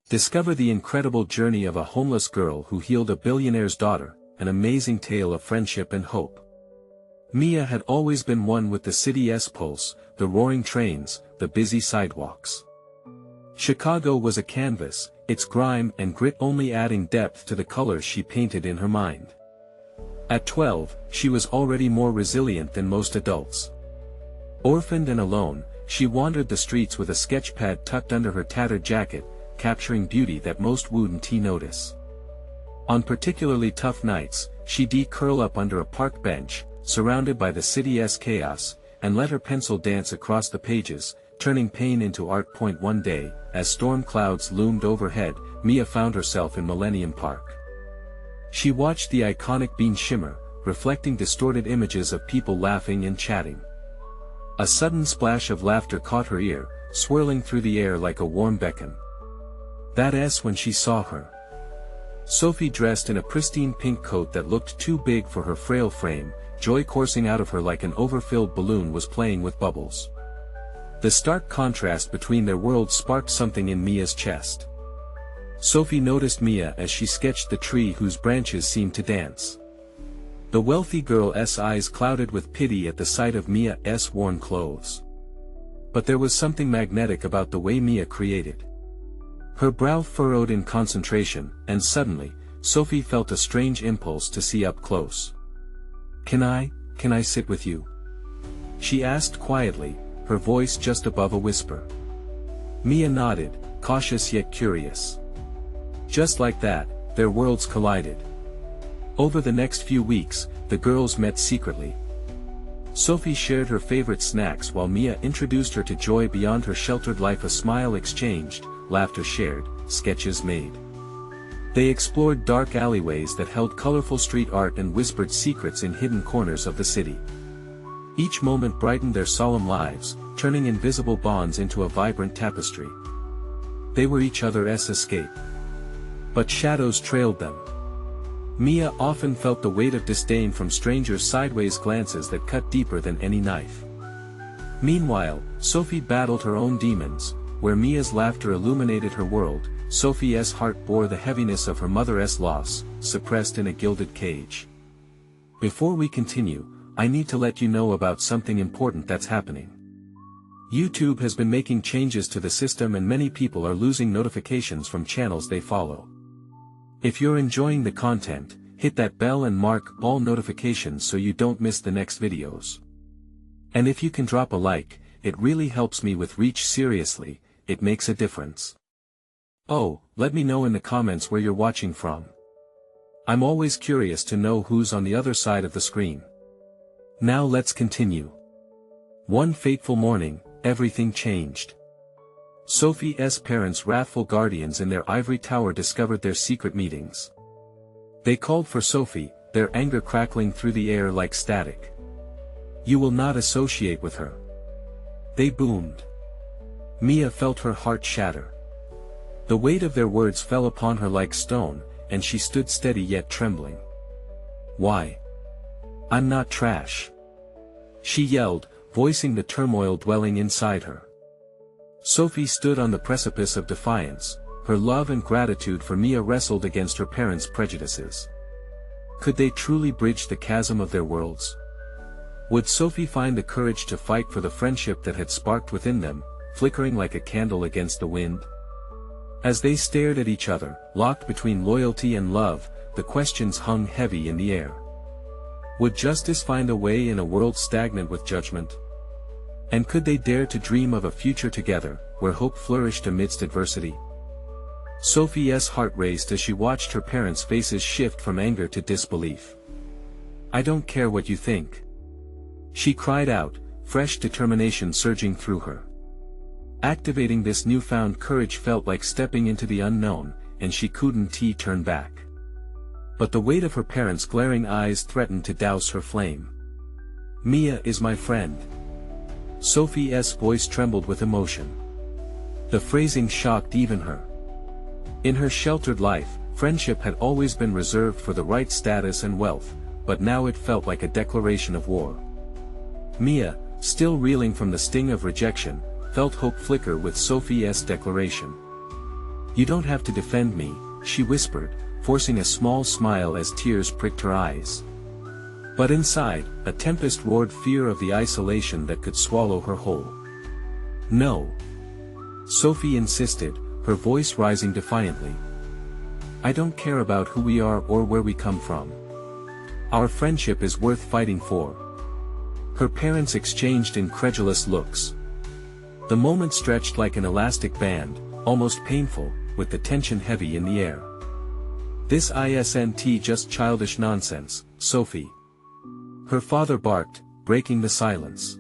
Discover the incredible journey of a homeless girl who healed a billionaire's daughter, an amazing tale of friendship and hope. Mia had always been one with the city's pulse, the roaring trains, the busy sidewalks. Chicago was a canvas, its grime and grit only adding depth to the colors she painted in her mind. At 12, she was already more resilient than most adults. Orphaned and alone, she wandered the streets with a sketchpad tucked under her tattered jacket, capturing beauty that most wouldn't notice. On particularly tough nights, she'd curl up under a park bench, surrounded by the city's chaos, and let her pencil dance across the pages, turning pain into art. One day, as storm clouds loomed overhead, Mia found herself in Millennium Park. She watched the iconic bean shimmer, reflecting distorted images of people laughing and chatting. A sudden splash of laughter caught her ear, swirling through the air like a warm beacon. That's when she saw her. Sophie, dressed in a pristine pink coat that looked too big for her frail frame, joy coursing out of her like an overfilled balloon, was playing with bubbles. The stark contrast between their worlds sparked something in Mia's chest. Sophie noticed Mia as she sketched the tree whose branches seemed to dance. The wealthy girl's eyes clouded with pity at the sight of Mia's worn clothes. But there was something magnetic about the way Mia created. Her brow furrowed in concentration, and suddenly, Sophie felt a strange impulse to see up close. Can I sit with you?" she asked quietly, her voice just above a whisper. Mia nodded, cautious yet curious. Just like that, their worlds collided. Over the next few weeks, the girls met secretly. Sophie shared her favorite snacks while Mia introduced her to joy beyond her sheltered life. A smile exchanged, laughter shared, sketches made. They explored dark alleyways that held colorful street art and whispered secrets in hidden corners of the city. Each moment brightened their solemn lives, turning invisible bonds into a vibrant tapestry. They were each other's escape. But shadows trailed them. Mia often felt the weight of disdain from strangers' sideways glances that cut deeper than any knife. Meanwhile, Sophie battled her own demons. Where Mia's laughter illuminated her world, Sophie's heart bore the heaviness of her mother's loss, suppressed in a gilded cage. Before we continue, I need to let you know about something important that's happening. YouTube has been making changes to the system and many people are losing notifications from channels they follow. If you're enjoying the content, hit that bell and mark all notifications so you don't miss the next videos. And if you can drop a like, it really helps me with reach. Seriously, it makes a difference. Oh, let me know in the comments where you're watching from. I'm always curious to know who's on the other side of the screen. Now let's continue. One fateful morning, everything changed. Sophie's parents, wrathful guardians in their ivory tower, discovered their secret meetings. They called for Sophie, their anger crackling through the air like static. "You will not associate with her," they boomed. Mia felt her heart shatter. The weight of their words fell upon her like stone, and she stood steady yet trembling. "Why? I'm not trash," she yelled, voicing the turmoil dwelling inside her. Sophie stood on the precipice of defiance. Her love and gratitude for Mia wrestled against her parents' prejudices. Could they truly bridge the chasm of their worlds? Would Sophie find the courage to fight for the friendship that had sparked within them, flickering like a candle against the wind? As they stared at each other, locked between loyalty and love, the questions hung heavy in the air. Would justice find a way in a world stagnant with judgment? And could they dare to dream of a future together, where hope flourished amidst adversity? Sophie's heart raced as she watched her parents' faces shift from anger to disbelief. "I don't care what you think," she cried out, fresh determination surging through her. Activating this newfound courage felt like stepping into the unknown, and she couldn't turn back. But the weight of her parents' glaring eyes threatened to douse her flame. "Mia is my friend." Sophie's voice trembled with emotion. The phrasing shocked even her. In her sheltered life, friendship had always been reserved for the right status and wealth, but now it felt like a declaration of war. Mia, still reeling from the sting of rejection, felt hope flicker with Sophie's declaration. You don't have to defend me, she whispered, forcing a small smile as tears pricked her eyes. But inside, a tempest roared, fear of the isolation that could swallow her whole. No. Sophie insisted, her voice rising defiantly. I don't care about who we are or where we come from. Our friendship is worth fighting for. Her parents exchanged incredulous looks. The moment stretched like an elastic band, almost painful, with the tension heavy in the air. This isn't just childish nonsense, Sophie. Her father barked, breaking the silence.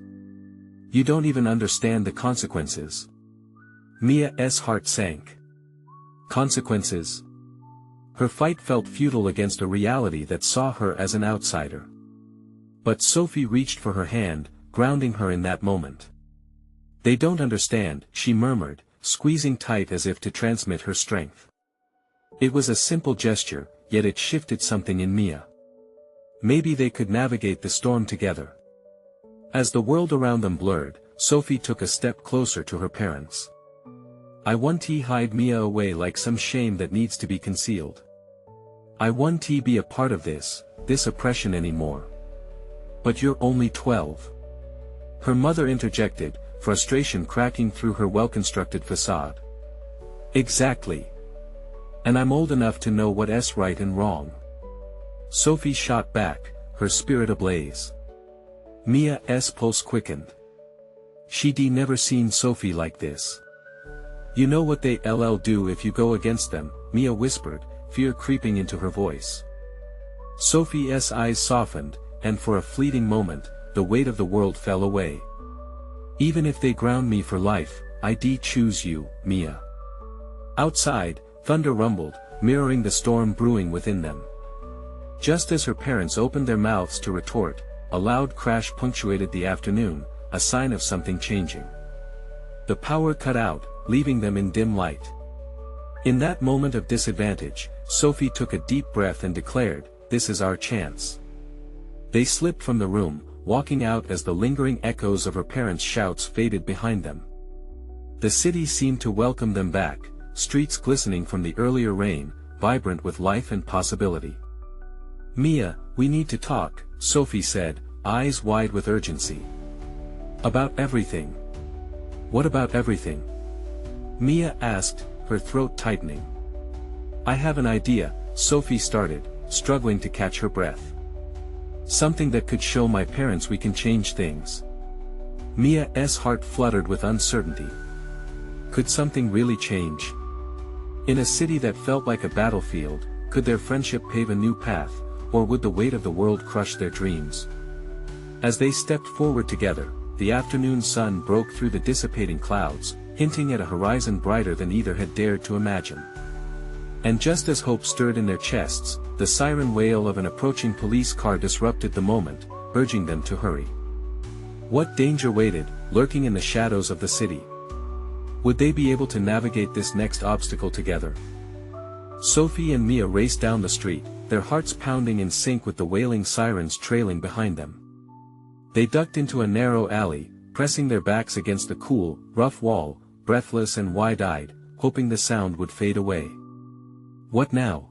You don't even understand the consequences. Mia's heart sank. Consequences? Her fight felt futile against a reality that saw her as an outsider. But Sophie reached for her hand, grounding her in that moment. They don't understand, she murmured, squeezing tight as if to transmit her strength. It was a simple gesture, yet it shifted something in Mia. Maybe they could navigate the storm together. As the world around them blurred, Sophie took a step closer to her parents. I won't hide Mia away like some shame that needs to be concealed. I won't be a part of this oppression anymore. But you're only 12. Her mother interjected, frustration cracking through her well-constructed facade. Exactly. And I'm old enough to know what's right and wrong. Sophie shot back, her spirit ablaze. Mia's pulse quickened. She'd never seen Sophie like this. You know what they'll do if you go against them, Mia whispered, fear creeping into her voice. Sophie's eyes softened, and for a fleeting moment, the weight of the world fell away. Even if they ground me for life, I'd choose you, Mia. Outside, thunder rumbled, mirroring the storm brewing within them. Just as her parents opened their mouths to retort, a loud crash punctuated the afternoon, a sign of something changing. The power cut out, leaving them in dim light. In that moment of disadvantage, Sophie took a deep breath and declared, "This is our chance." They slipped from the room, walking out as the lingering echoes of her parents' shouts faded behind them. The city seemed to welcome them back, streets glistening from the earlier rain, vibrant with life and possibility. Mia, we need to talk, Sophie said, eyes wide with urgency. About everything. What about everything? Mia asked, her throat tightening. I have an idea, Sophie started, struggling to catch her breath. Something that could show my parents we can change things. Mia's heart fluttered with uncertainty. Could something really change? In a city that felt like a battlefield, could their friendship pave a new path, or would the weight of the world crush their dreams? As they stepped forward together, the afternoon sun broke through the dissipating clouds, hinting at a horizon brighter than either had dared to imagine. And just as hope stirred in their chests, the siren wail of an approaching police car disrupted the moment, urging them to hurry. What danger waited, lurking in the shadows of the city? Would they be able to navigate this next obstacle together? Sophie and Mia raced down the street, their hearts pounding in sync with the wailing sirens trailing behind them. They ducked into a narrow alley, pressing their backs against the cool, rough wall, breathless and wide-eyed, hoping the sound would fade away. What now?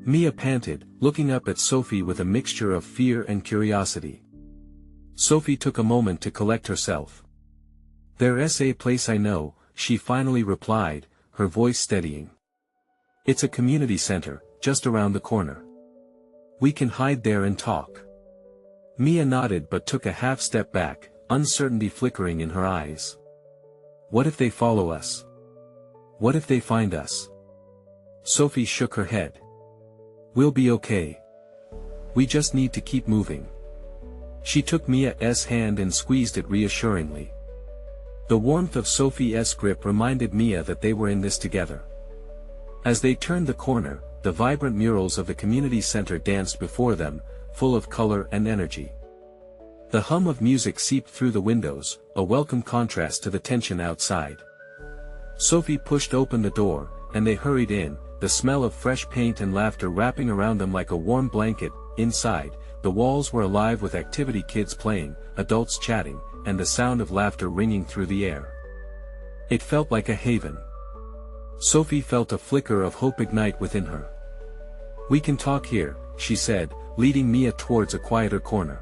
Mia panted, looking up at Sophie with a mixture of fear and curiosity. Sophie took a moment to collect herself. There's a place I know, she finally replied, her voice steadying. It's a community center, just around the corner. We can hide there and talk. Mia nodded but took a half step back, uncertainty flickering in her eyes. What if they follow us? What if they find us? Sophie shook her head. We'll be okay. We just need to keep moving. She took Mia's hand and squeezed it reassuringly. The warmth of Sophie's grip reminded Mia that they were in this together. As they turned the corner, the vibrant murals of the community center danced before them, full of color and energy. The hum of music seeped through the windows, a welcome contrast to the tension outside. Sophie pushed open the door, and they hurried in, the smell of fresh paint and laughter wrapping around them like a warm blanket. Inside, the walls were alive with activity, kids playing, adults chatting, and the sound of laughter ringing through the air. It felt like a haven. Sophie felt a flicker of hope ignite within her. "We can talk here," she said, leading Mia towards a quieter corner.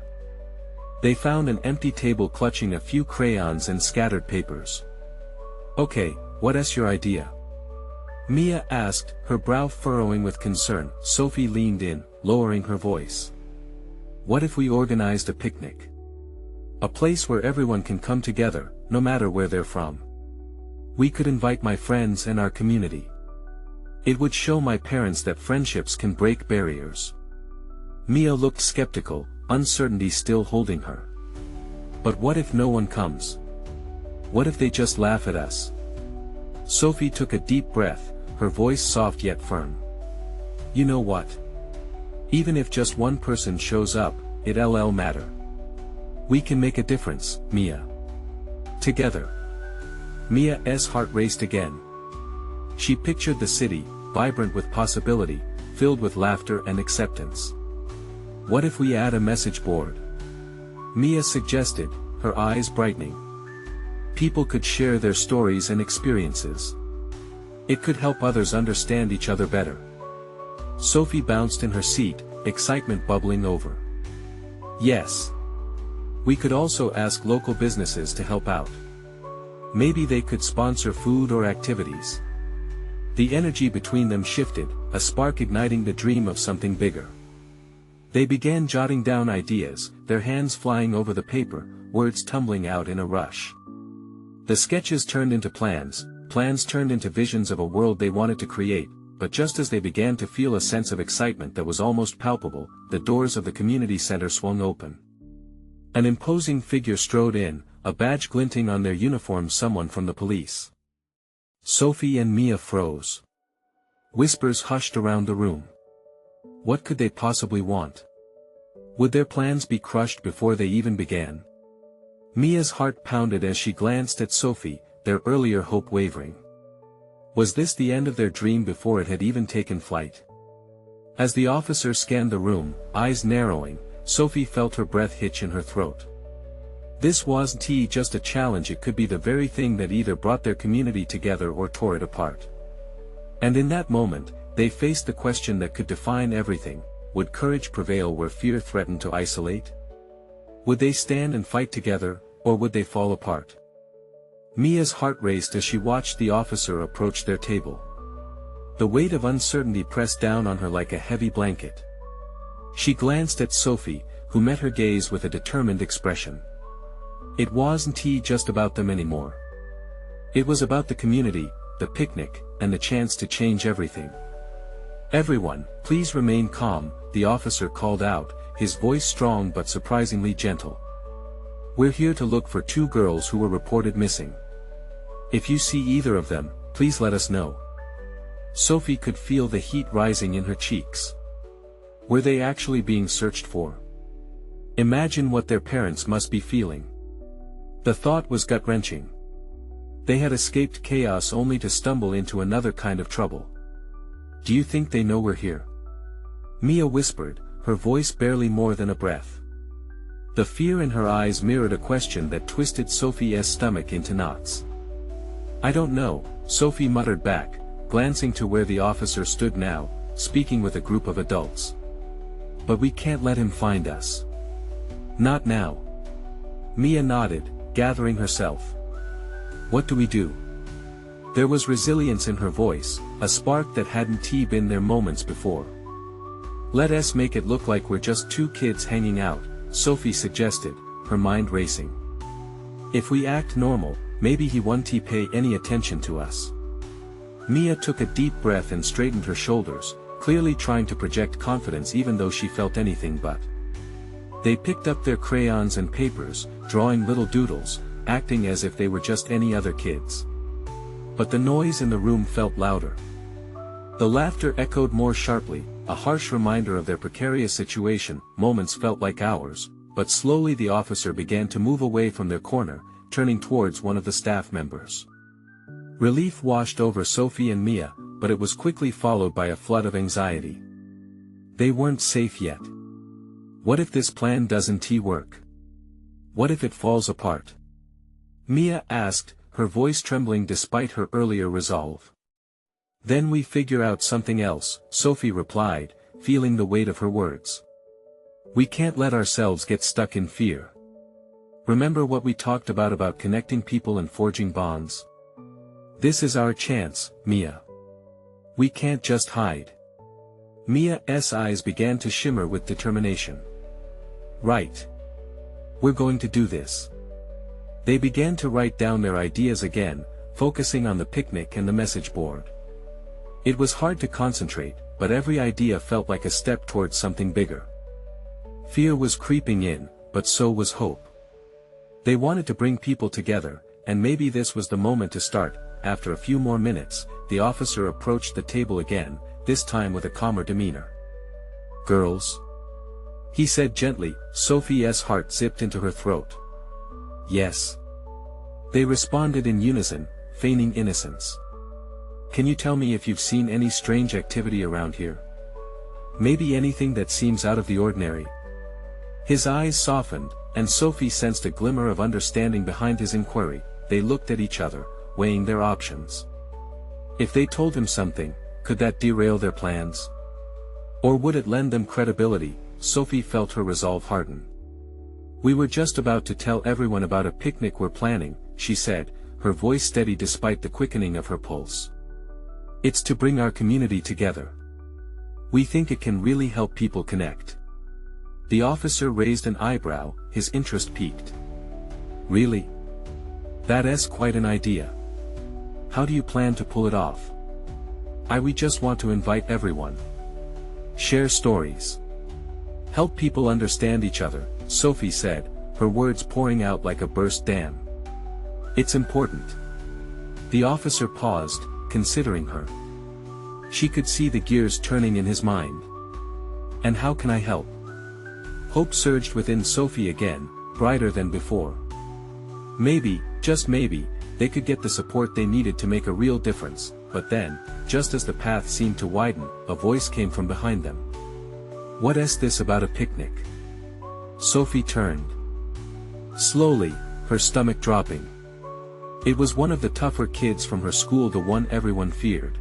They found an empty table clutching a few crayons and scattered papers. "Okay, what's your idea?" Mia asked, her brow furrowing with concern. Sophie leaned in, lowering her voice. "What if we organized a picnic? A place where everyone can come together, no matter where they're from. We could invite my friends and our community. It would show my parents that friendships can break barriers." Mia looked skeptical, uncertainty still holding her. "But what if no one comes? What if they just laugh at us?" Sophie took a deep breath, her voice soft yet firm. "You know what? Even if just one person shows up, it'll matter. We can make a difference, Mia. Together." Mia's heart raced again. She pictured the city, vibrant with possibility, filled with laughter and acceptance. "What if we add a message board?" Mia suggested, her eyes brightening. "People could share their stories and experiences. It could help others understand each other better." Sophie bounced in her seat, excitement bubbling over. "Yes. We could also ask local businesses to help out. Maybe they could sponsor food or activities." The energy between them shifted, a spark igniting the dream of something bigger. They began jotting down ideas, their hands flying over the paper, words tumbling out in a rush. The sketches turned into plans, plans turned into visions of a world they wanted to create, but just as they began to feel a sense of excitement that was almost palpable, the doors of the community center swung open. An imposing figure strode in, a badge glinting on their uniform, someone from the police. Sophie and Mia froze. Whispers hushed around the room. What could they possibly want? Would their plans be crushed before they even began? Mia's heart pounded as she glanced at Sophie, their earlier hope wavering. Was this the end of their dream before it had even taken flight? As the officer scanned the room, eyes narrowing, Sophie felt her breath hitch in her throat. This wasn't just a challenge, it could be the very thing that either brought their community together or tore it apart. And in that moment, they faced the question that could define everything: would courage prevail where fear threatened to isolate? Would they stand and fight together, or would they fall apart? Mia's heart raced as she watched the officer approach their table. The weight of uncertainty pressed down on her like a heavy blanket. She glanced at Sophie, who met her gaze with a determined expression. It wasn't just about them anymore. It was about the community, the picnic, and the chance to change everything. "Everyone, please remain calm," the officer called out, his voice strong but surprisingly gentle. "We're here to look for two girls who were reported missing. If you see either of them, please let us know." Sophie could feel the heat rising in her cheeks. Were they actually being searched for? Imagine what their parents must be feeling. The thought was gut-wrenching. They had escaped chaos only to stumble into another kind of trouble. "Do you think they know we're here?" Mia whispered, her voice barely more than a breath. The fear in her eyes mirrored a question that twisted Sophie's stomach into knots. "I don't know," Sophie muttered back, glancing to where the officer stood now, speaking with a group of adults. "But we can't let him find us. Not now." Mia nodded, gathering herself. "What do we do?" There was resilience in her voice, a spark that hadn't been there moments before. "Let us make it look like we're just two kids hanging out," Sophie suggested, her mind racing. "If we act normal, maybe he won't pay any attention to us." Mia took a deep breath and straightened her shoulders, clearly trying to project confidence even though she felt anything but. They picked up their crayons and papers, drawing little doodles, acting as if they were just any other kids. But the noise in the room felt louder. The laughter echoed more sharply, a harsh reminder of their precarious situation. Moments felt like hours, but slowly the officer began to move away from their corner, turning towards one of the staff members. Relief washed over Sophie and Mia, but it was quickly followed by a flood of anxiety. They weren't safe yet. What if this plan doesn't work? What if it falls apart? Mia asked, her voice trembling despite her earlier resolve. Then we figure out something else, Sophie replied, feeling the weight of her words. We can't let ourselves get stuck in fear. Remember what we talked about connecting people and forging bonds? This is our chance, Mia. We can't just hide. Mia's eyes began to shimmer with determination. Right. We're going to do this. They began to write down their ideas again, focusing on the picnic and the message board. It was hard to concentrate, but every idea felt like a step towards something bigger. Fear was creeping in, but so was hope. They wanted to bring people together, and maybe this was the moment to start. After a few more minutes, the officer approached the table again, this time with a calmer demeanor. Girls? He said gently. Sophie's heart zipped into her throat. Yes. They responded in unison, feigning innocence. Can you tell me if you've seen any strange activity around here? Maybe anything that seems out of the ordinary? His eyes softened, and Sophie sensed a glimmer of understanding behind his inquiry. They looked at each other, weighing their options. If they told him something, could that derail their plans? Or would it lend them credibility? Sophie felt her resolve harden. We were just about to tell everyone about a picnic we're planning, she said, her voice steady despite the quickening of her pulse. It's to bring our community together. We think it can really help people connect. The officer raised an eyebrow, his interest piqued. Really? That's quite an idea. How do you plan to pull it off? We just want to invite everyone. Share stories. Help people understand each other, Sophie said, her words pouring out like a burst dam. It's important. The officer paused, considering her. She could see the gears turning in his mind. And how can I help? Hope surged within Sophie again, brighter than before. Maybe, just maybe, they could get the support they needed to make a real difference, but then, just as the path seemed to widen, a voice came from behind them. What's this about a picnic? Sophie turned. Slowly, her stomach dropping. It was one of the tougher kids from her school, the one everyone feared.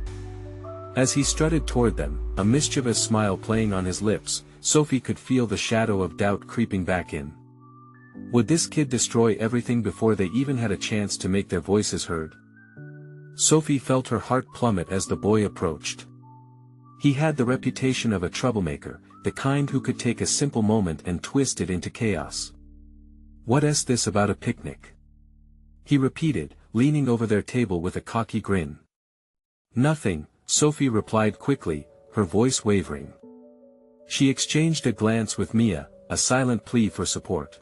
As he strutted toward them, a mischievous smile playing on his lips, Sophie could feel the shadow of doubt creeping back in. Would this kid destroy everything before they even had a chance to make their voices heard? Sophie felt her heart plummet as the boy approached. He had the reputation of a troublemaker, the kind who could take a simple moment and twist it into chaos. What's this about a picnic? He repeated, leaning over their table with a cocky grin. Nothing, Sophie replied quickly, her voice wavering. She exchanged a glance with Mia, a silent plea for support.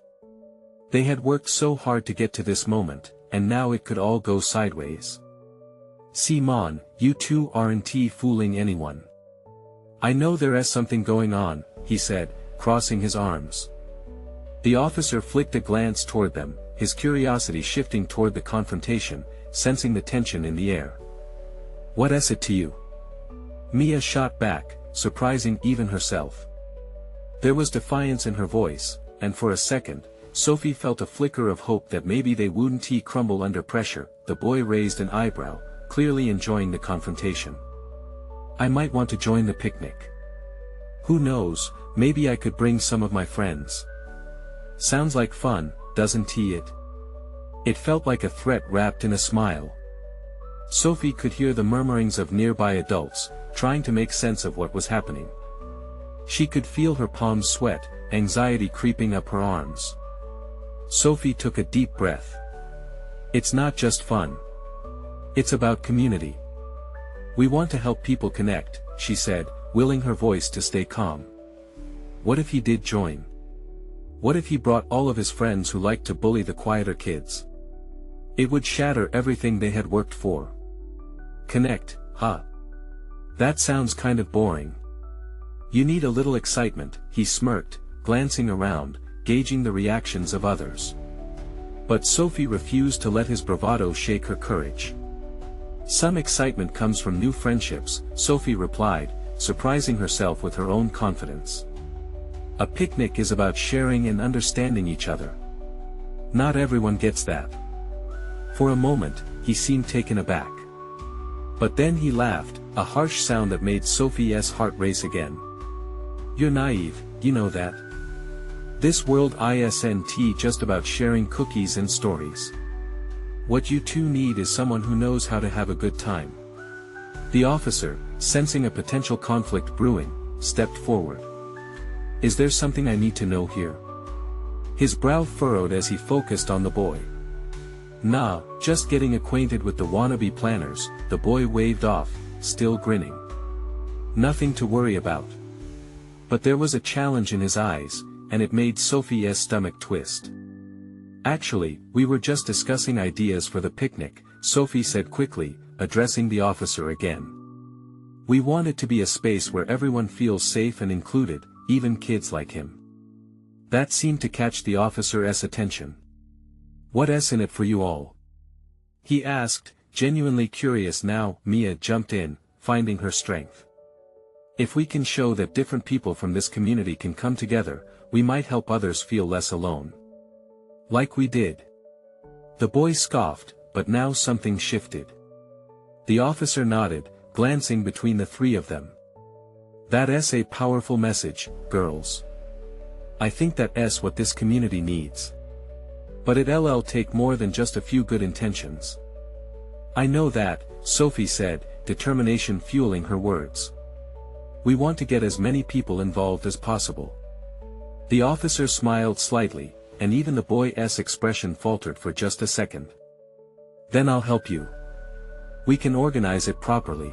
They had worked so hard to get to this moment, and now it could all go sideways. Simon, you two aren't fooling anyone. I know there's something going on, he said, crossing his arms. The officer flicked a glance toward them, his curiosity shifting toward the confrontation, sensing the tension in the air. What's it to you? Mia shot back, surprising even herself. There was defiance in her voice, and for a second, Sophie felt a flicker of hope that maybe they wouldn't crumble under pressure. The boy raised an eyebrow, clearly enjoying the confrontation. I might want to join the picnic. Who knows, maybe I could bring some of my friends. Sounds like fun, doesn't it? It felt like a threat wrapped in a smile. Sophie could hear the murmurings of nearby adults, trying to make sense of what was happening. She could feel her palms sweat, anxiety creeping up her arms. Sophie took a deep breath. It's not just fun. It's about community. We want to help people connect, she said, willing her voice to stay calm. What if he did join? What if he brought all of his friends who liked to bully the quieter kids? It would shatter everything they had worked for. Connect, huh? That sounds kind of boring. You need a little excitement, he smirked, glancing around, gauging the reactions of others. But Sophie refused to let his bravado shake her courage. Some excitement comes from new friendships, Sophie replied, surprising herself with her own confidence. A picnic is about sharing and understanding each other. Not everyone gets that. For a moment, he seemed taken aback. But then he laughed, a harsh sound that made Sophie's heart race again. You're naive, you know that. This world isn't just about sharing cookies and stories. What you two need is someone who knows how to have a good time. The officer, sensing a potential conflict brewing, stepped forward. Is there something I need to know here? His brow furrowed as he focused on the boy. Nah, just getting acquainted with the wannabe planners, the boy waved off, still grinning. Nothing to worry about. But there was a challenge in his eyes, and it made Sophie's stomach twist. Actually, we were just discussing ideas for the picnic, Sophie said quickly, addressing the officer again. We want it to be a space where everyone feels safe and included, even kids like him. That seemed to catch the officer's attention. What's in it for you all? He asked, genuinely curious now. Mia jumped in, finding her strength. If we can show that different people from this community can come together, we might help others feel less alone. Like we did. The boy scoffed, but now something shifted. The officer nodded, glancing between the three of them. That's a powerful message, girls. I think that's what this community needs. But it'll take more than just a few good intentions. I know that, Sophie said, determination fueling her words. We want to get as many people involved as possible. The officer smiled slightly, and even the boy's expression faltered for just a second. Then I'll help you. We can organize it properly.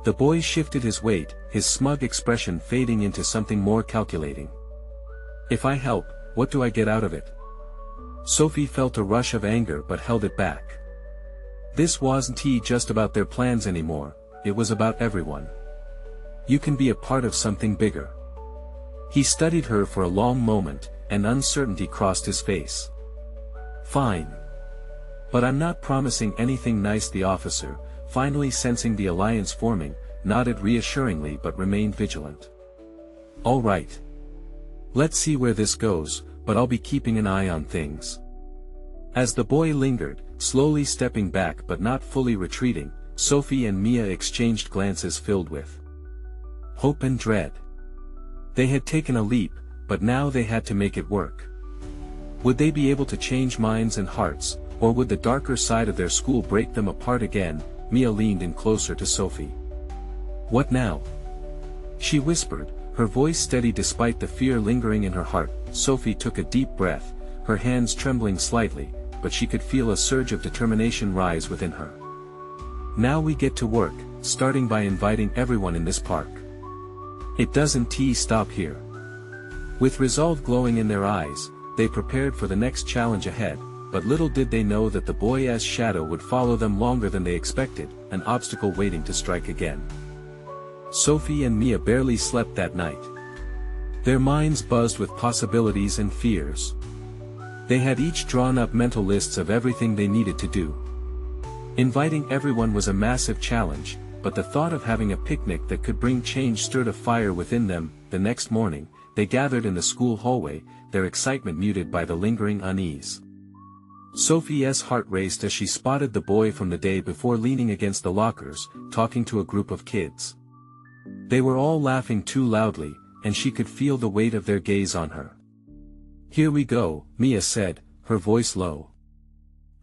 The boy shifted his weight, his smug expression fading into something more calculating. If I help, what do I get out of it? Sophie felt a rush of anger but held it back. This wasn't just about their plans anymore, it was about everyone. You can be a part of something bigger. He studied her for a long moment, and uncertainty crossed his face. Fine. But I'm not promising anything nice. The officer, finally sensing the alliance forming, nodded reassuringly but remained vigilant. All right. Let's see where this goes, but I'll be keeping an eye on things. As the boy lingered, slowly stepping back but not fully retreating, Sophie and Mia exchanged glances filled with hope and dread. They had taken a leap, but now they had to make it work. Would they be able to change minds and hearts, or would the darker side of their school break them apart again? Mia leaned in closer to Sophie. What now? She whispered, her voice steady despite the fear lingering in her heart. Sophie took a deep breath, her hands trembling slightly, but she could feel a surge of determination rise within her. Now we get to work, starting by inviting everyone in this park. It doesn't stop here. With resolve glowing in their eyes, they prepared for the next challenge ahead, but little did they know that the boy's shadow would follow them longer than they expected, an obstacle waiting to strike again. Sophie and Mia barely slept that night. Their minds buzzed with possibilities and fears. They had each drawn up mental lists of everything they needed to do. Inviting everyone was a massive challenge, but the thought of having a picnic that could bring change stirred a fire within them. The next morning, they gathered in the school hallway, their excitement muted by the lingering unease. Sophie's heart raced as she spotted the boy from the day before leaning against the lockers, talking to a group of kids. They were all laughing too loudly, and she could feel the weight of their gaze on her. Here we go, Mia said, her voice low.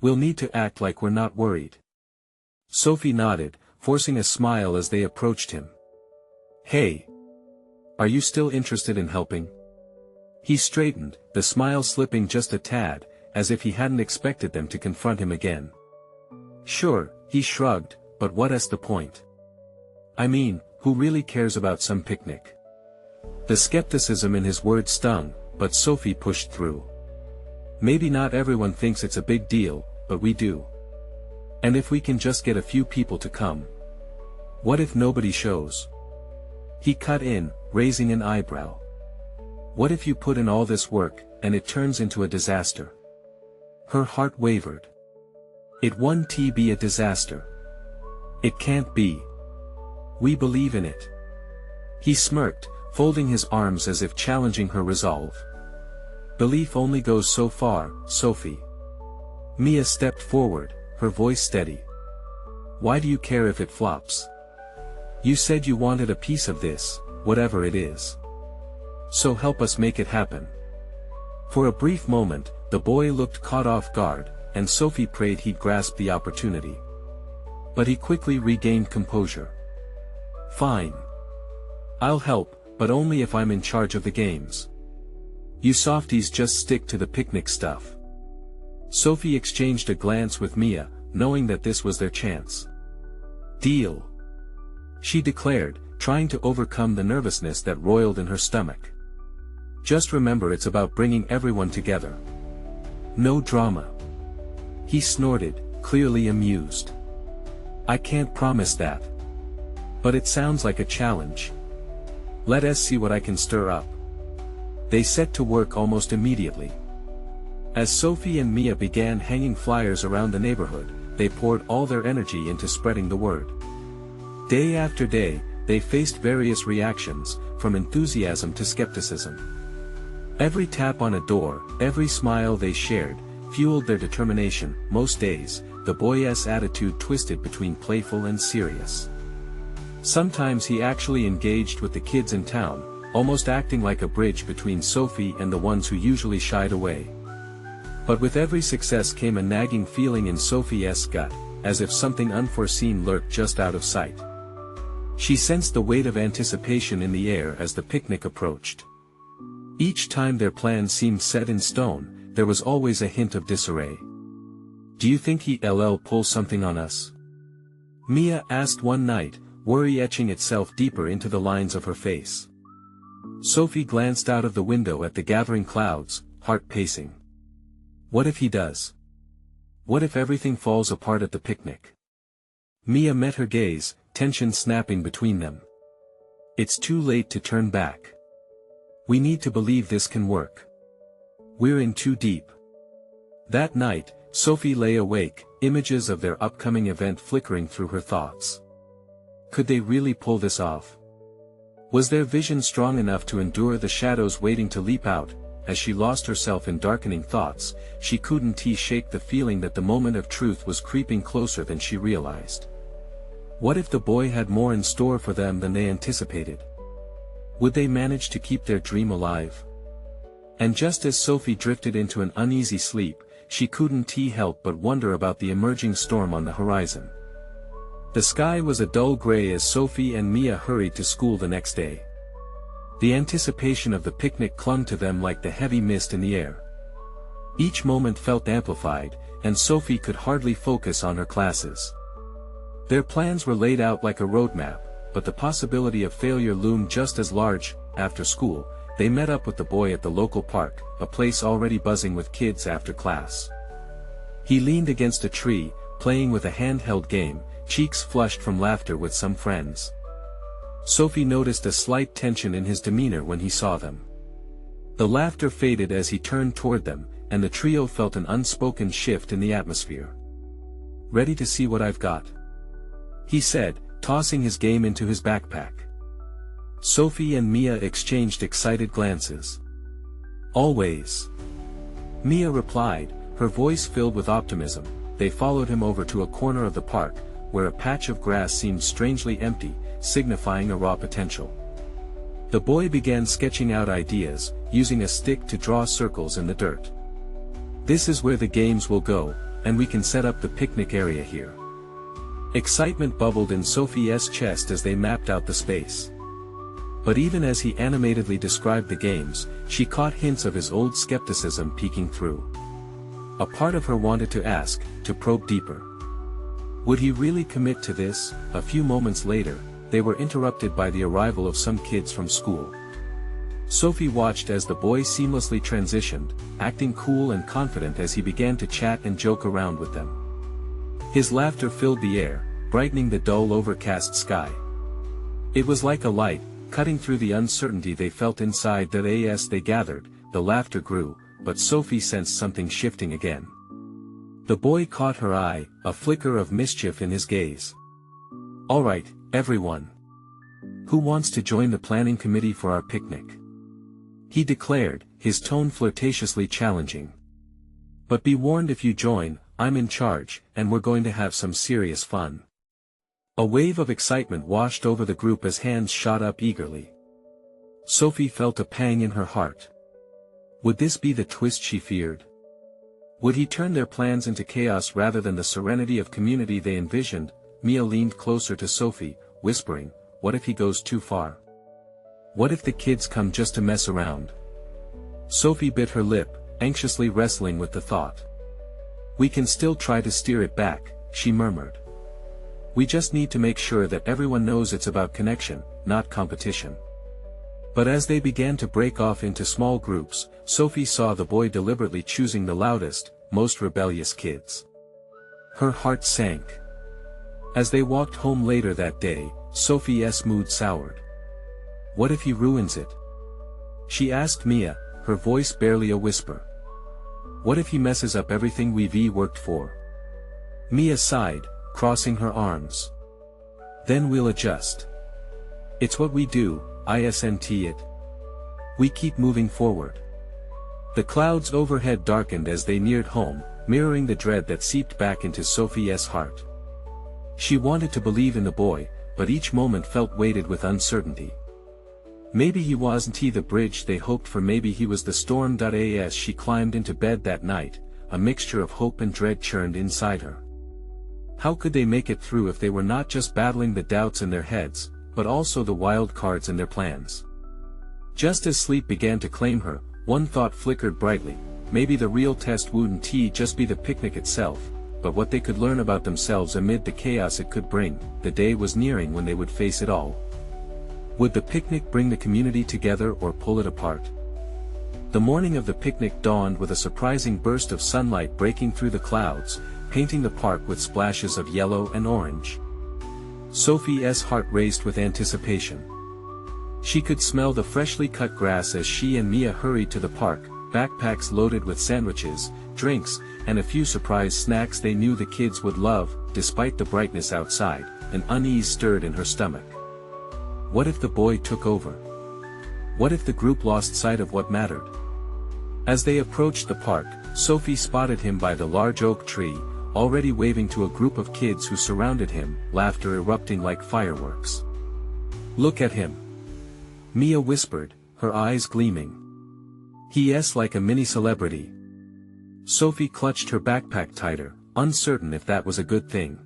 We'll need to act like we're not worried. Sophie nodded, forcing a smile as they approached him. Hey! Are you still interested in helping? He straightened, the smile slipping just a tad, as if he hadn't expected them to confront him again. Sure, he shrugged, but what's the point? I mean, who really cares about some picnic? The skepticism in his words stung, but Sophie pushed through. Maybe not everyone thinks it's a big deal, but we do. And if we can just get a few people to come. What if nobody shows? He cut in, raising an eyebrow. What if you put in all this work, and it turns into a disaster? Her heart wavered. It won't be a disaster. It can't be. We believe in it. He smirked, folding his arms as if challenging her resolve. Belief only goes so far, Sophie. Mia stepped forward, her voice steady. Why do you care if it flops? You said you wanted a piece of this, whatever it is. So help us make it happen. For a brief moment, the boy looked caught off guard, and Sophie prayed he'd grasp the opportunity. But he quickly regained composure. Fine. I'll help, but only if I'm in charge of the games. You softies just stick to the picnic stuff. Sophie exchanged a glance with Mia, knowing that this was their chance. Deal. She declared, trying to overcome the nervousness that roiled in her stomach. Just remember, it's about bringing everyone together. No drama. He snorted, clearly amused. I can't promise that. But it sounds like a challenge. Let us see what I can stir up. They set to work almost immediately. As Sophie and Mia began hanging flyers around the neighborhood, they poured all their energy into spreading the word. Day after day, they faced various reactions, from enthusiasm to skepticism. Every tap on a door, every smile they shared, fueled their determination. Most days, the boy's attitude twisted between playful and serious. Sometimes he actually engaged with the kids in town, almost acting like a bridge between Sophie and the ones who usually shied away. But with every success came a nagging feeling in Sophie's gut, as if something unforeseen lurked just out of sight. She sensed the weight of anticipation in the air as the picnic approached. Each time their plan seemed set in stone, there was always a hint of disarray. Do you think he'll pull something on us? Mia asked one night, worry etching itself deeper into the lines of her face. Sophie glanced out of the window at the gathering clouds, heart pacing. What if he does? What if everything falls apart at the picnic? Mia met her gaze, tension snapping between them. It's too late to turn back. We need to believe this can work. We're in too deep. That night, Sophie lay awake, images of their upcoming event flickering through her thoughts. Could they really pull this off? Was their vision strong enough to endure the shadows waiting to leap out? As she lost herself in darkening thoughts, she couldn't shake the feeling that the moment of truth was creeping closer than she realized. What if the boy had more in store for them than they anticipated? Would they manage to keep their dream alive? And just as Sophie drifted into an uneasy sleep, she couldn't help but wonder about the emerging storm on the horizon. The sky was a dull gray as Sophie and Mia hurried to school the next day. The anticipation of the picnic clung to them like the heavy mist in the air. Each moment felt amplified, and Sophie could hardly focus on her classes. Their plans were laid out like a roadmap, but the possibility of failure loomed just as large. After school, they met up with the boy at the local park, a place already buzzing with kids after class. He leaned against a tree, playing with a handheld game, cheeks flushed from laughter with some friends. Sophie noticed a slight tension in his demeanor when he saw them. The laughter faded as he turned toward them, and the trio felt an unspoken shift in the atmosphere. Ready to see what I've got? He said, tossing his game into his backpack. Sophie and Mia exchanged excited glances. Always. Mia replied, her voice filled with optimism. They followed him over to a corner of the park, where a patch of grass seemed strangely empty, signifying a raw potential. The boy began sketching out ideas, using a stick to draw circles in the dirt. This is where the games will go, and we can set up the picnic area here. Excitement bubbled in Sophie's chest as they mapped out the space. But even as he animatedly described the games, she caught hints of his old skepticism peeking through. A part of her wanted to ask, to probe deeper. Would he really commit to this? A few moments later, they were interrupted by the arrival of some kids from school. Sophie watched as the boy seamlessly transitioned, acting cool and confident as he began to chat and joke around with them. His laughter filled the air, brightening the dull overcast sky. It was like a light, cutting through the uncertainty they felt inside. As they gathered, the laughter grew, but Sophie sensed something shifting again. The boy caught her eye, a flicker of mischief in his gaze. All right, everyone. Who wants to join the planning committee for our picnic? He declared, his tone flirtatiously challenging. But be warned, if you join, I'm in charge, and we're going to have some serious fun. A wave of excitement washed over the group as hands shot up eagerly. Sophie felt a pang in her heart. Would this be the twist she feared? Would he turn their plans into chaos rather than the serenity of community they envisioned? Mia leaned closer to Sophie, whispering, "What if he goes too far? What if the kids come just to mess around?" Sophie bit her lip, anxiously wrestling with the thought. "We can still try to steer it back," she murmured. "We just need to make sure that everyone knows it's about connection, not competition." But as they began to break off into small groups, Sophie saw the boy deliberately choosing the loudest, most rebellious kids. Her heart sank. As they walked home later that day, Sophie's mood soured. What if he ruins it? She asked Mia, her voice barely a whisper. What if he messes up everything we've worked for? Mia sighed, crossing her arms. Then we'll adjust. It's what we do, isn't it? We keep moving forward. The clouds overhead darkened as they neared home, mirroring the dread that seeped back into Sophie's heart. She wanted to believe in the boy, but each moment felt weighted with uncertainty. Maybe he wasn't the bridge they hoped for, maybe he was the storm. As she climbed into bed that night, a mixture of hope and dread churned inside her. How could they make it through if they were not just battling the doubts in their heads, but also the wild cards in their plans? Just as sleep began to claim her, one thought flickered brightly: maybe the real test wouldn't just be the picnic itself, but what they could learn about themselves amid the chaos it could bring. The day was nearing when they would face it all. Would the picnic bring the community together or pull it apart? The morning of the picnic dawned with a surprising burst of sunlight breaking through the clouds, painting the park with splashes of yellow and orange. Sophie's heart raced with anticipation. She could smell the freshly cut grass as she and Mia hurried to the park, backpacks loaded with sandwiches, drinks, and a few surprise snacks they knew the kids would love. Despite the brightness outside, an unease stirred in her stomach. What if the boy took over? What if the group lost sight of what mattered? As they approached the park, Sophie spotted him by the large oak tree, already waving to a group of kids who surrounded him, laughter erupting like fireworks. Look at him, Mia whispered, her eyes gleaming. He's like a mini celebrity. Sophie clutched her backpack tighter, uncertain if that was a good thing.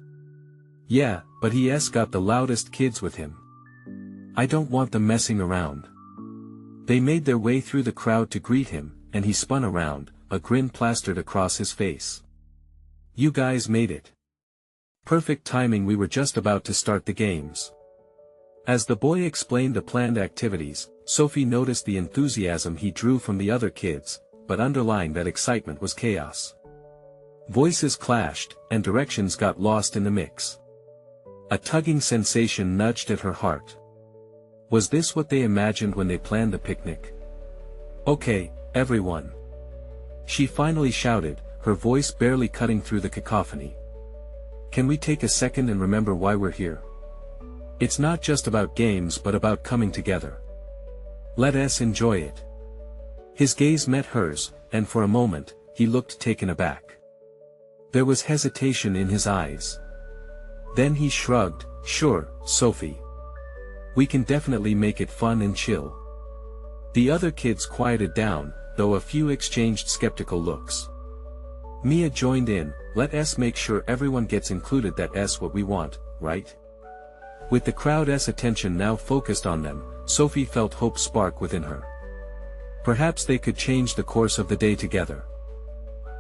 Yeah, but he's got the loudest kids with him. I don't want them messing around. They made their way through the crowd to greet him, and he spun around, a grin plastered across his face. You guys made it. Perfect timing, we were just about to start the games. As the boy explained the planned activities, Sophie noticed the enthusiasm he drew from the other kids, but underlying that excitement was chaos. Voices clashed, and directions got lost in the mix. A tugging sensation nudged at her heart. Was this what they imagined when they planned the picnic? Okay, everyone. She finally shouted, her voice barely cutting through the cacophony. Can we take a second and remember why we're here? It's not just about games but about coming together. Let us enjoy it. His gaze met hers, and for a moment, he looked taken aback. There was hesitation in his eyes. Then he shrugged, sure, Sophie. We can definitely make it fun and chill. The other kids quieted down, though a few exchanged skeptical looks. Mia joined in, let us make sure everyone gets included, that's what we want, right? With the crowd's attention now focused on them, Sophie felt hope spark within her. Perhaps they could change the course of the day together.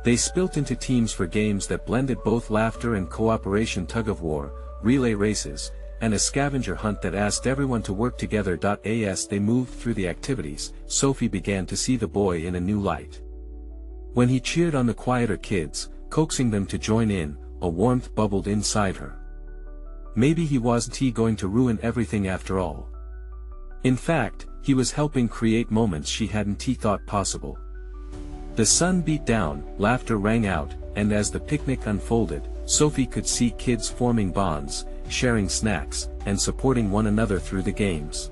They split into teams for games that blended both laughter and cooperation, tug-of-war, relay races, and a scavenger hunt that asked everyone to work together. As they moved through the activities, Sophie began to see the boy in a new light. When he cheered on the quieter kids, coaxing them to join in, a warmth bubbled inside her. Maybe he wasn't going to ruin everything after all. In fact, he was helping create moments she hadn't thought possible. The sun beat down, laughter rang out, and as the picnic unfolded, Sophie could see kids forming bonds, sharing snacks, and supporting one another through the games.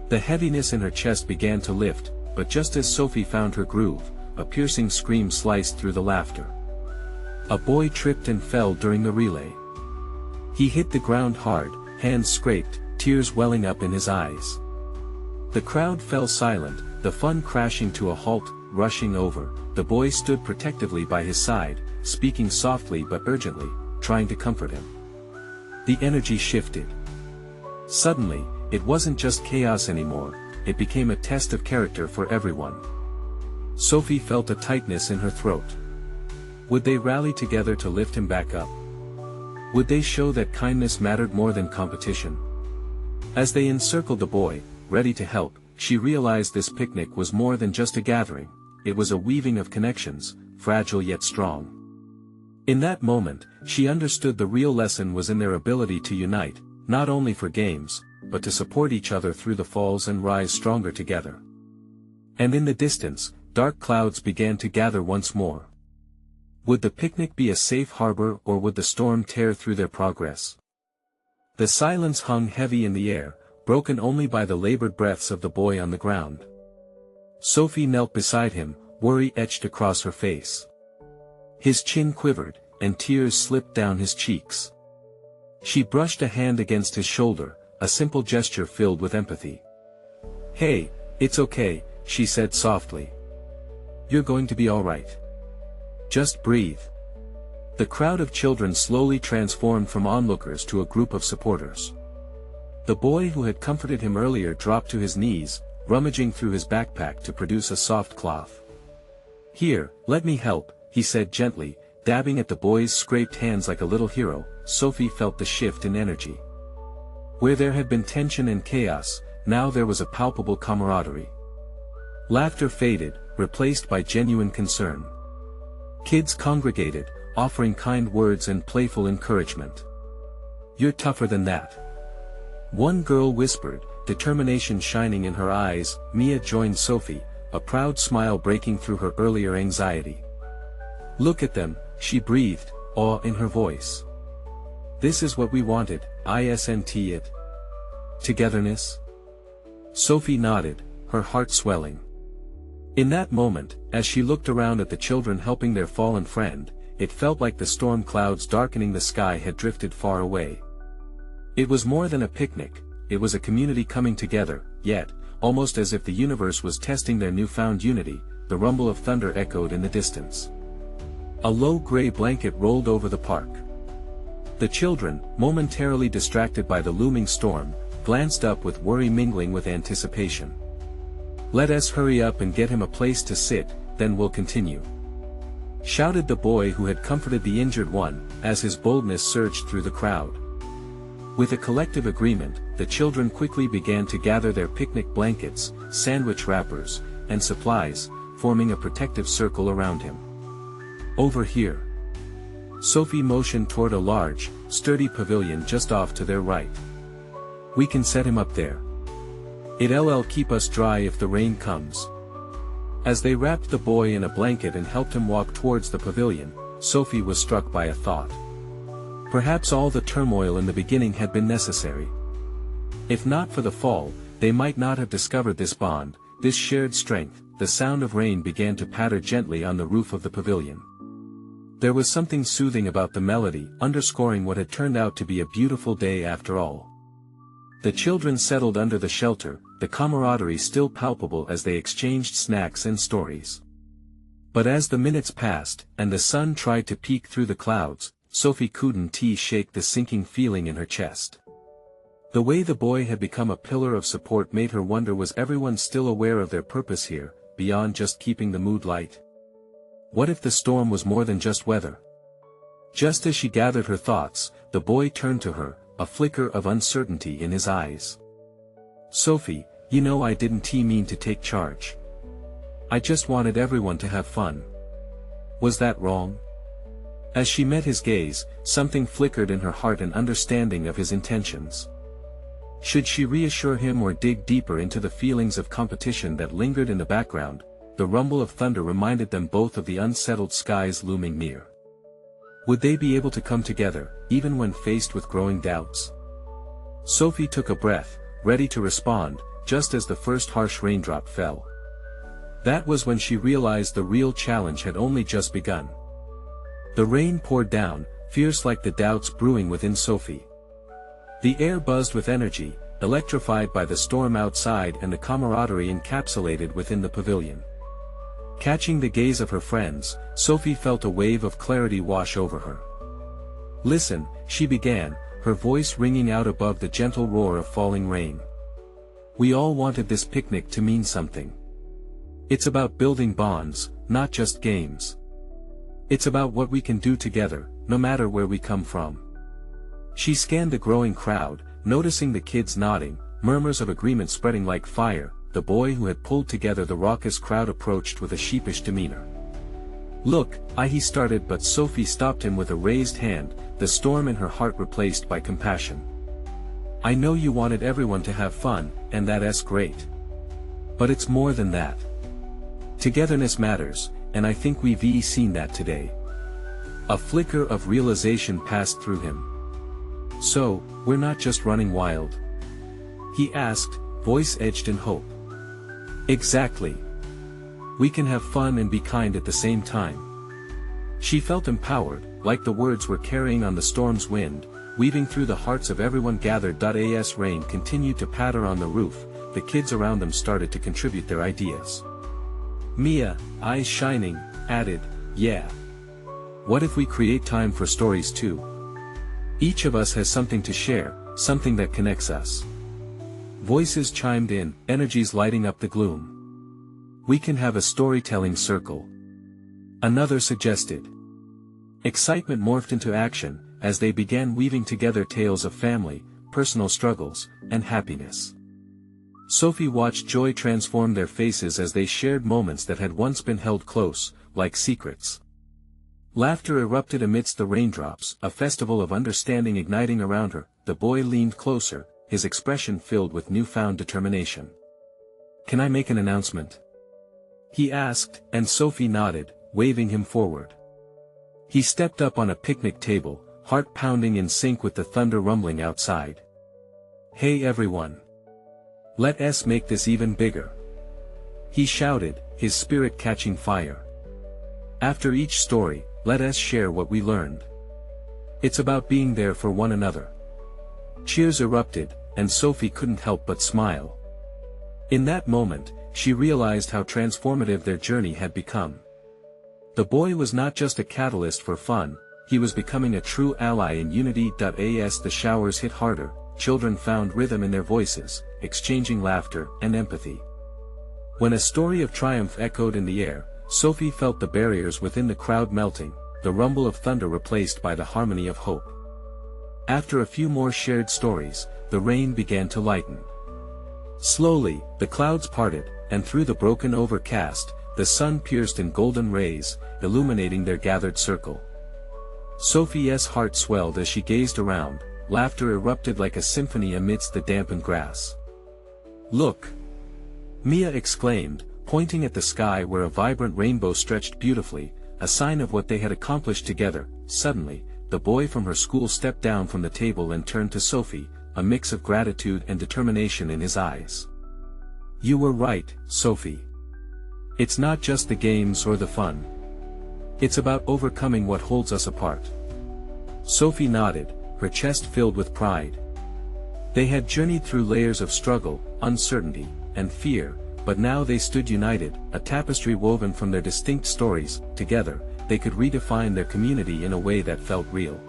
The heaviness in her chest began to lift, but just as Sophie found her groove, a piercing scream sliced through the laughter. A boy tripped and fell during the relay. He hit the ground hard, hands scraped, tears welling up in his eyes. The crowd fell silent, the fun crashing to a halt, rushing over. The boy stood protectively by his side, speaking softly but urgently, trying to comfort him. The energy shifted. Suddenly, it wasn't just chaos anymore, it became a test of character for everyone. Sophie felt a tightness in her throat. Would they rally together to lift him back up? Would they show that kindness mattered more than competition? As they encircled the boy, ready to help, she realized this picnic was more than just a gathering, it was a weaving of connections, fragile yet strong. In that moment, she understood the real lesson was in their ability to unite, not only for games, but to support each other through the falls and rise stronger together. And in the distance, dark clouds began to gather once more. Would the picnic be a safe harbor or would the storm tear through their progress? The silence hung heavy in the air, broken only by the labored breaths of the boy on the ground. Sophie knelt beside him, worry etched across her face. His chin quivered, and tears slipped down his cheeks. She brushed a hand against his shoulder, a simple gesture filled with empathy. "Hey, it's okay," she said softly. "You're going to be all right. Just breathe." The crowd of children slowly transformed from onlookers to a group of supporters. The boy who had comforted him earlier dropped to his knees, rummaging through his backpack to produce a soft cloth. "Here, let me help," he said gently, dabbing at the boy's scraped hands like a little hero. Sophie felt the shift in energy. Where there had been tension and chaos, now there was a palpable camaraderie. Laughter faded, replaced by genuine concern. Kids congregated, offering kind words and playful encouragement. "You're tougher than that," one girl whispered, determination shining in her eyes. Mia joined Sophie, a proud smile breaking through her earlier anxiety. "Look at them," she breathed, awe in her voice. "This is what we wanted, isn't it? Togetherness?" Sophie nodded, her heart swelling. In that moment, as she looked around at the children helping their fallen friend, it felt like the storm clouds darkening the sky had drifted far away. It was more than a picnic, it was a community coming together, yet, almost as if the universe was testing their newfound unity, the rumble of thunder echoed in the distance. A low gray blanket rolled over the park. The children, momentarily distracted by the looming storm, glanced up with worry mingling with anticipation. "Let us hurry up and get him a place to sit, then we'll continue," shouted the boy who had comforted the injured one, as his boldness surged through the crowd. With a collective agreement, the children quickly began to gather their picnic blankets, sandwich wrappers, and supplies, forming a protective circle around him. "Over here." Sophie motioned toward a large, sturdy pavilion just off to their right. "We can set him up there. It'll keep us dry if the rain comes." As they wrapped the boy in a blanket and helped him walk towards the pavilion, Sophie was struck by a thought. Perhaps all the turmoil in the beginning had been necessary. If not for the fall, they might not have discovered this bond, this shared strength. The sound of rain began to patter gently on the roof of the pavilion. There was something soothing about the melody, underscoring what had turned out to be a beautiful day after all. The children settled under the shelter, the camaraderie still palpable as they exchanged snacks and stories. But as the minutes passed, and the sun tried to peek through the clouds, Sophie couldn't shake the sinking feeling in her chest. The way the boy had become a pillar of support made her wonder, was everyone still aware of their purpose here, beyond just keeping the mood light? What if the storm was more than just weather? Just as she gathered her thoughts, the boy turned to her, a flicker of uncertainty in his eyes. "Sophie, you know I didn't mean to take charge. I just wanted everyone to have fun. Was that wrong?" As she met his gaze, something flickered in her heart, an understanding of his intentions. Should she reassure him or dig deeper into the feelings of competition that lingered in the background? The rumble of thunder reminded them both of the unsettled skies looming near. Would they be able to come together, even when faced with growing doubts? Sophie took a breath, ready to respond, just as the first harsh raindrop fell. That was when she realized the real challenge had only just begun. The rain poured down, fierce like the doubts brewing within Sophie. The air buzzed with energy, electrified by the storm outside and the camaraderie encapsulated within the pavilion. Catching the gaze of her friends, Sophie felt a wave of clarity wash over her. "Listen," she began, her voice ringing out above the gentle roar of falling rain. "We all wanted this picnic to mean something. It's about building bonds, not just games. It's about what we can do together, no matter where we come from." She scanned the growing crowd, noticing the kids nodding, murmurs of agreement spreading like fire. The boy who had pulled together the raucous crowd approached with a sheepish demeanor. "Look," he started, but Sophie stopped him with a raised hand, the storm in her heart replaced by compassion. "I know you wanted everyone to have fun, and that's great. But it's more than that. Togetherness matters, and I think we've seen that today." A flicker of realization passed through him. "So, we're not just running wild?" he asked, voice edged in hope. "Exactly. We can have fun and be kind at the same time." She felt empowered, like the words were carrying on the storm's wind, weaving through the hearts of everyone gathered. As rain continued to patter on the roof, the kids around them started to contribute their ideas. Mia, eyes shining, added, "Yeah. What if we create time for stories too? Each of us has something to share, something that connects us." Voices chimed in, energies lighting up the gloom. "We can have a storytelling circle," another suggested. Excitement morphed into action, as they began weaving together tales of family, personal struggles, and happiness. Sophie watched joy transform their faces as they shared moments that had once been held close, like secrets. Laughter erupted amidst the raindrops, a festival of understanding igniting around her. The boy leaned closer, his expression filled with newfound determination. "Can I make an announcement?" he asked, and Sophie nodded, waving him forward. He stepped up on a picnic table, heart pounding in sync with the thunder rumbling outside. "Hey everyone! Let's make this even bigger!" he shouted, his spirit catching fire. "After each story, let us share what we learned. It's about being there for one another." Cheers erupted, and Sophie couldn't help but smile. In that moment, she realized how transformative their journey had become. The boy was not just a catalyst for fun, he was becoming a true ally in unity. As the showers hit harder, children found rhythm in their voices, exchanging laughter and empathy. When a story of triumph echoed in the air, Sophie felt the barriers within the crowd melting, the rumble of thunder replaced by the harmony of hope. After a few more shared stories, the rain began to lighten. Slowly, the clouds parted, and through the broken overcast, the sun pierced in golden rays, illuminating their gathered circle. Sophie's heart swelled as she gazed around, laughter erupted like a symphony amidst the dampened grass. "Look!" Mia exclaimed, pointing at the sky where a vibrant rainbow stretched beautifully, a sign of what they had accomplished together. Suddenly, the boy from her school stepped down from the table and turned to Sophie, a mix of gratitude and determination in his eyes. "You were right, Sophie. It's not just the games or the fun. It's about overcoming what holds us apart." Sophie nodded, her chest filled with pride. They had journeyed through layers of struggle, uncertainty, and fear, but now they stood united, a tapestry woven from their distinct stories. Together, they could redefine their community in a way that felt real.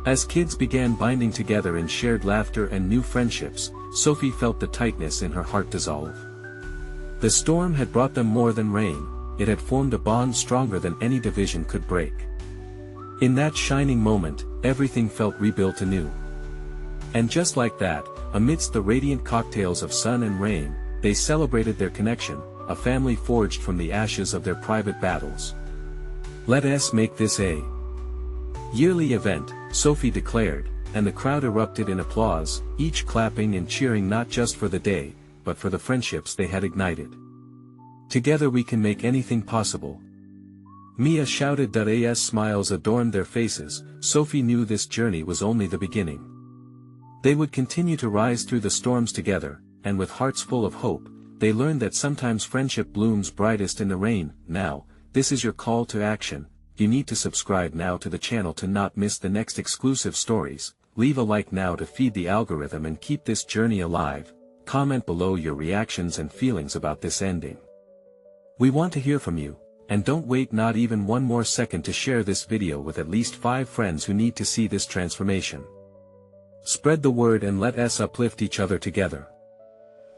As kids began binding together in shared laughter and new friendships, Sophie felt the tightness in her heart dissolve. The storm had brought them more than rain, it had formed a bond stronger than any division could break. In that shining moment, everything felt rebuilt anew. And just like that, amidst the radiant cocktails of sun and rain, they celebrated their connection, a family forged from the ashes of their private battles. "Let us make this a yearly event," Sophie declared, and the crowd erupted in applause, each clapping and cheering not just for the day, but for the friendships they had ignited. "Together we can make anything possible." Mia shouted. As smiles adorned their faces, Sophie knew this journey was only the beginning. They would continue to rise through the storms together, and with hearts full of hope, they learned that sometimes friendship blooms brightest in the rain. Now, this is your call to action. you need to subscribe now to the channel to not miss the next exclusive stories, leave a like now to feed the algorithm and keep this journey alive, comment below your reactions and feelings about this ending. We want to hear from you, and don't wait not even one more second to share this video with at least 5 friends who need to see this transformation. Spread the word and let us uplift each other together.